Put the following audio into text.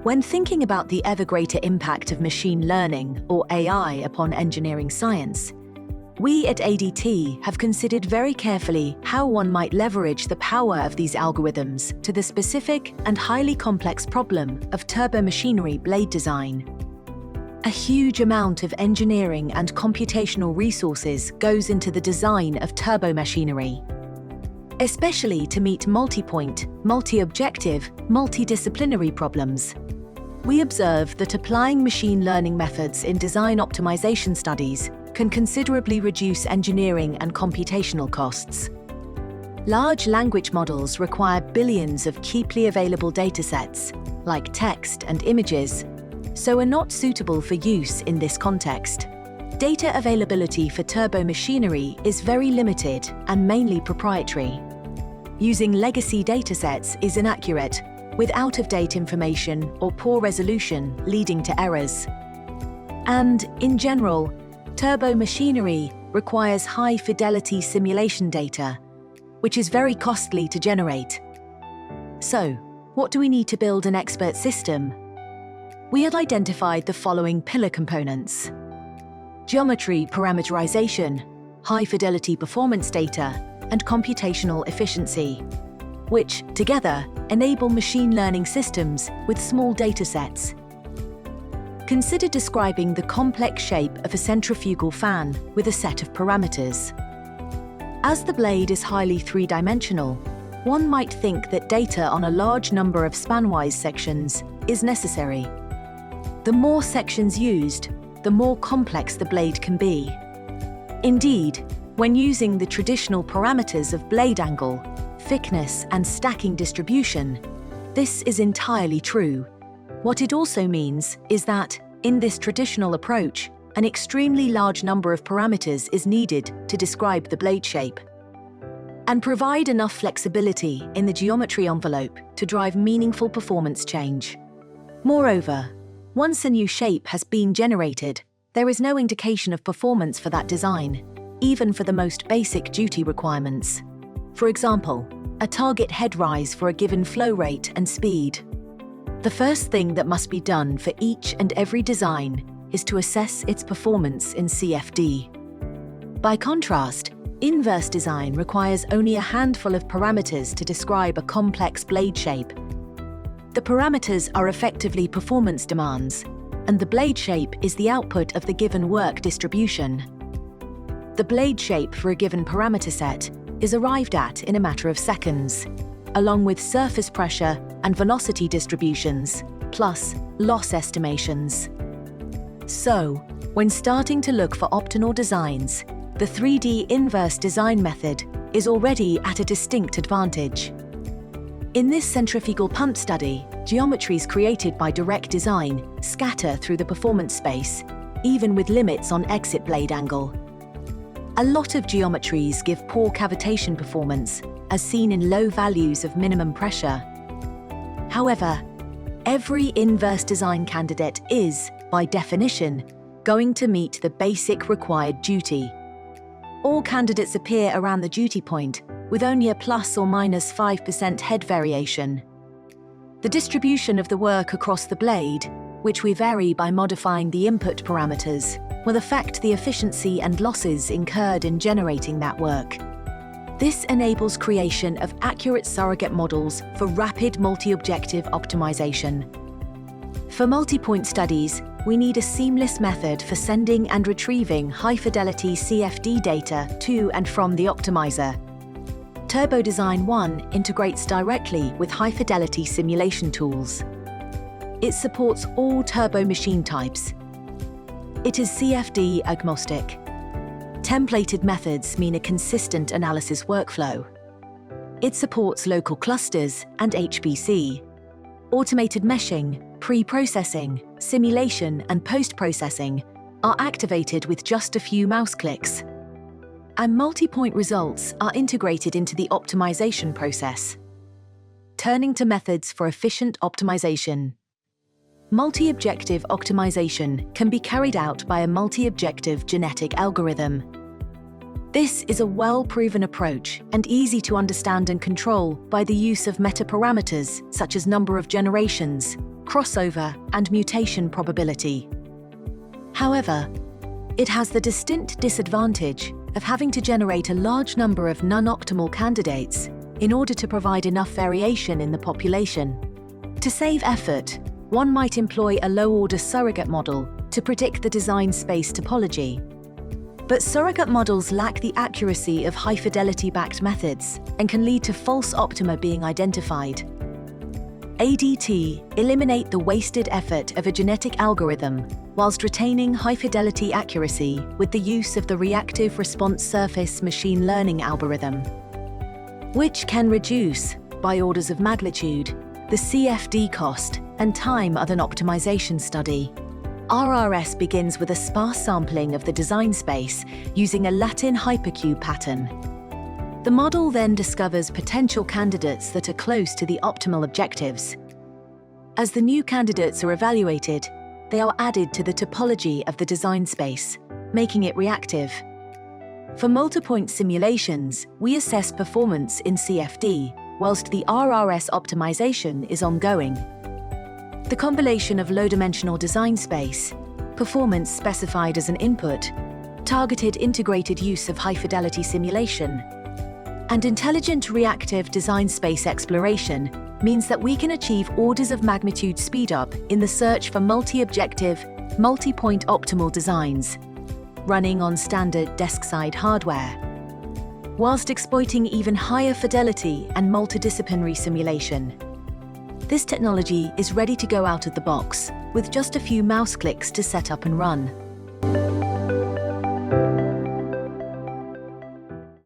When thinking about the ever greater impact of machine learning, or AI, upon engineering science, we at ADT have considered very carefully how one might leverage the power of these algorithms to the specific and highly complex problem of turbomachinery blade design. A huge amount of engineering and computational resources goes into the design of turbomachinery, especially to meet multi-point, multi-objective, multidisciplinary problems. We observe that applying machine learning methods in design optimization studies can considerably reduce engineering and computational costs. Large language models require billions of cheaply available datasets, like text and images, so are not suitable for use in this context. Data availability for turbomachinery is very limited and mainly proprietary. Using legacy datasets is inaccurate, with out-of-date information or poor resolution leading to errors. And, in general, turbomachinery requires high-fidelity simulation data, which is very costly to generate. So, what do we need to build an expert system? We had identified the following pillar components: geometry parameterization, high-fidelity performance data, and computational efficiency, which, together, enable machine learning systems with small datasets. Consider describing the complex shape of a centrifugal fan with a set of parameters. As the blade is highly three-dimensional, one might think that data on a large number of spanwise sections is necessary. The more sections used, the more complex the blade can be. Indeed, when using the traditional parameters of blade angle, thickness, and stacking distribution, this is entirely true. What it also means is that, in this traditional approach, an extremely large number of parameters is needed to describe the blade shape and provide enough flexibility in the geometry envelope to drive meaningful performance change. Moreover, once a new shape has been generated, there is no indication of performance for that design, even for the most basic duty requirements. For example, a target head rise for a given flow rate and speed. The first thing that must be done for each and every design is to assess its performance in CFD. By contrast, inverse design requires only a handful of parameters to describe a complex blade shape. The parameters are effectively performance demands, and the blade shape is the output of the given work distribution. The blade shape for a given parameter set is arrived at in a matter of seconds, along with surface pressure and velocity distributions, plus loss estimations. So, when starting to look for optimal designs, the 3D inverse design method is already at a distinct advantage. In this centrifugal pump study, geometries created by direct design scatter through the performance space, even with limits on exit blade angle. A lot of geometries give poor cavitation performance, as seen in low values of minimum pressure. However, every inverse design candidate is, by definition, going to meet the basic required duty. All candidates appear around the duty point, with only a plus or minus 5% head variation. The distribution of the work across the blade, which we vary by modifying the input parameters, will affect the efficiency and losses incurred in generating that work. This enables creation of accurate surrogate models for rapid multi-objective optimization. For multi-point studies, we need a seamless method for sending and retrieving high-fidelity CFD data to and from the optimizer. TurboDesign 1 integrates directly with high-fidelity simulation tools. It supports all turbo machine types. It is CFD agnostic. Templated methods mean a consistent analysis workflow. It supports local clusters and HPC. Automated meshing, pre-processing, simulation, and post-processing are activated with just a few mouse clicks. And multi-point results are integrated into the optimization process. Turning to methods for efficient optimization. Multi-objective optimization can be carried out by a multi-objective genetic algorithm. This is a well-proven approach and easy to understand and control by the use of metaparameters such as number of generations, crossover, and mutation probability. However, it has the distinct disadvantage of having to generate a large number of non-optimal candidates in order to provide enough variation in the population. To save effort, one might employ a low-order surrogate model to predict the design space topology. But surrogate models lack the accuracy of high-fidelity backed methods and can lead to false optima being identified. ADT eliminate the wasted effort of a genetic algorithm whilst retaining high-fidelity accuracy with the use of the reactive response surface machine learning algorithm, which can reduce, by orders of magnitude, the CFD cost and time of an optimization study. RRS begins with a sparse sampling of the design space using a Latin hypercube pattern. The model then discovers potential candidates that are close to the optimal objectives. As the new candidates are evaluated, they are added to the topology of the design space, making it reactive. For multipoint simulations, we assess performance in CFD, whilst the RRS optimization is ongoing. The combination of low-dimensional design space, performance specified as an input, targeted integrated use of high-fidelity simulation, and intelligent reactive design space exploration means that we can achieve orders of magnitude speed-up in the search for multi-objective, multi-point optimal designs, running on standard desk-side hardware, whilst exploiting even higher fidelity and multidisciplinary simulation. This technology is ready to go out of the box, with just a few mouse clicks to set up and run.